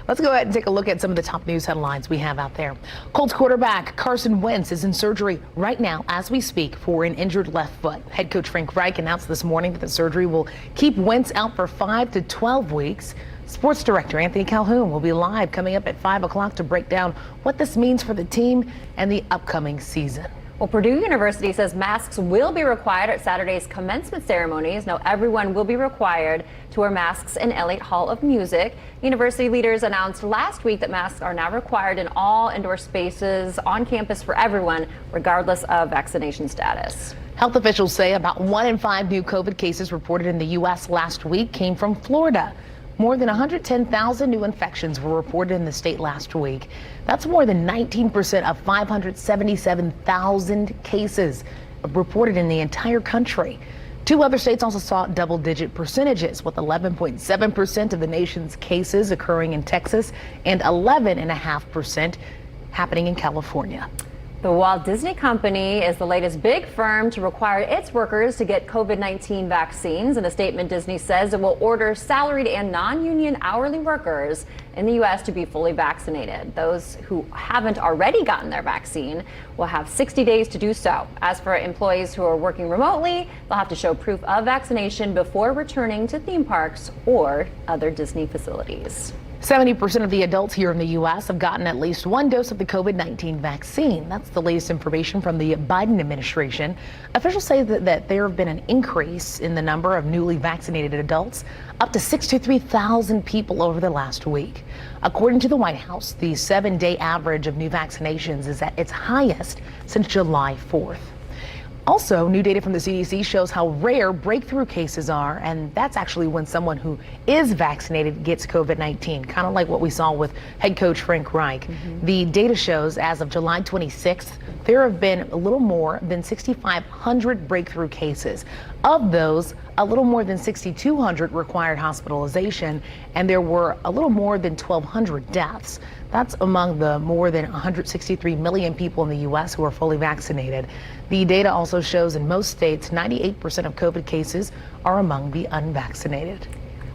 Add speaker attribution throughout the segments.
Speaker 1: Let's go ahead and take a look at some of the top news headlines we have out there. Colts quarterback Carson Wentz is in surgery right now as we speak for an injured left foot. Head coach Frank Reich announced this morning that the surgery will keep Wentz out for 5 to 12 weeks. Sports director Anthony Calhoun will be live coming up at 5 o'clock to break down what this means for the team and the upcoming season.
Speaker 2: Well, Purdue University says masks will be required at Saturday's commencement ceremonies. Now, everyone will be required to wear masks in Elliott Hall of Music. University leaders announced last week that masks are now required in all indoor spaces on campus for everyone, regardless of vaccination status.
Speaker 1: Health officials say about 1 in 5 new COVID cases reported in the U.S. last week came from Florida. More than 110,000 new infections were reported in the state last week. That's more than 19% of 577,000 cases reported in the entire country. 2 other states also saw double-digit percentages, with 11.7% of the nation's cases occurring in Texas and 11.5% happening in California.
Speaker 2: The Walt Disney Company is the latest big firm to require its workers to get COVID-19 vaccines. In a statement, Disney says it will order salaried and non-union hourly workers in the U.S. to be fully vaccinated. Those who haven't already gotten their vaccine will have 60 days to do so. As for employees who are working remotely, they'll have to show proof of vaccination before returning to theme parks or other Disney facilities.
Speaker 1: 70% of the adults here in the U.S. have gotten at least 1 dose of the COVID-19 vaccine. That's the latest information from the Biden administration. Officials say that there have been an increase in the number of newly vaccinated adults, up to 63,000 people over the last week. According to the White House, the 7-day average of new vaccinations is at its highest since July 4th. Also, new data from the CDC shows how rare breakthrough cases are, and that's actually when someone who is vaccinated gets COVID-19, kind of like what we saw with head coach Frank Reich. The data shows as of July 26th, there have been a little more than 6,500 breakthrough cases. Of those, a little more than 6,200 required hospitalization, and there were a little more than 1,200 deaths. That's among the more than 163 million people in the U.S. who are fully vaccinated. The data also shows in most states, 98% of COVID cases are among the unvaccinated.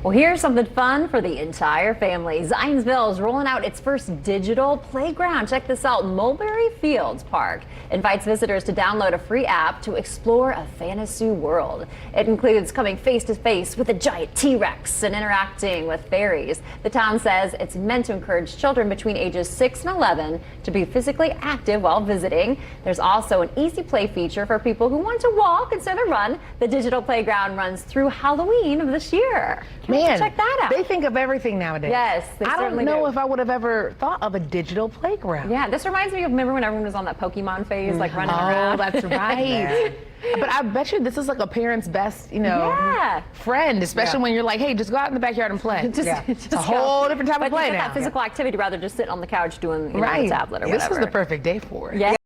Speaker 2: Well, here's something fun for the entire family. Zionsville is rolling out its first digital playground. Check this out. Mulberry Fields Park invites visitors to download a free app to explore a fantasy world. It includes coming face to face with a giant T-Rex and interacting with fairies. The town says it's meant to encourage children between ages 6 and 11 to be physically active while visiting. There's also an easy play feature for people who want to walk instead of run. The digital playground runs through Halloween of this year.
Speaker 1: Man,
Speaker 2: check that out.
Speaker 1: They think of everything nowadays.
Speaker 2: Yes, they
Speaker 1: I
Speaker 2: certainly
Speaker 1: don't know
Speaker 2: do.
Speaker 1: if I would have ever thought of a digital playground.
Speaker 2: Yeah, this reminds me of, remember when everyone was on that Pokemon phase, like running around?
Speaker 1: Oh, that's right. But I bet you this is like a parent's best, friend, especially when you're like, hey, just go out in the backyard and play. It's a whole different type of play now.
Speaker 2: That physical activity rather than just sit on the couch doing the tablet or
Speaker 1: This
Speaker 2: whatever.
Speaker 1: is the perfect day for it.
Speaker 2: Yeah.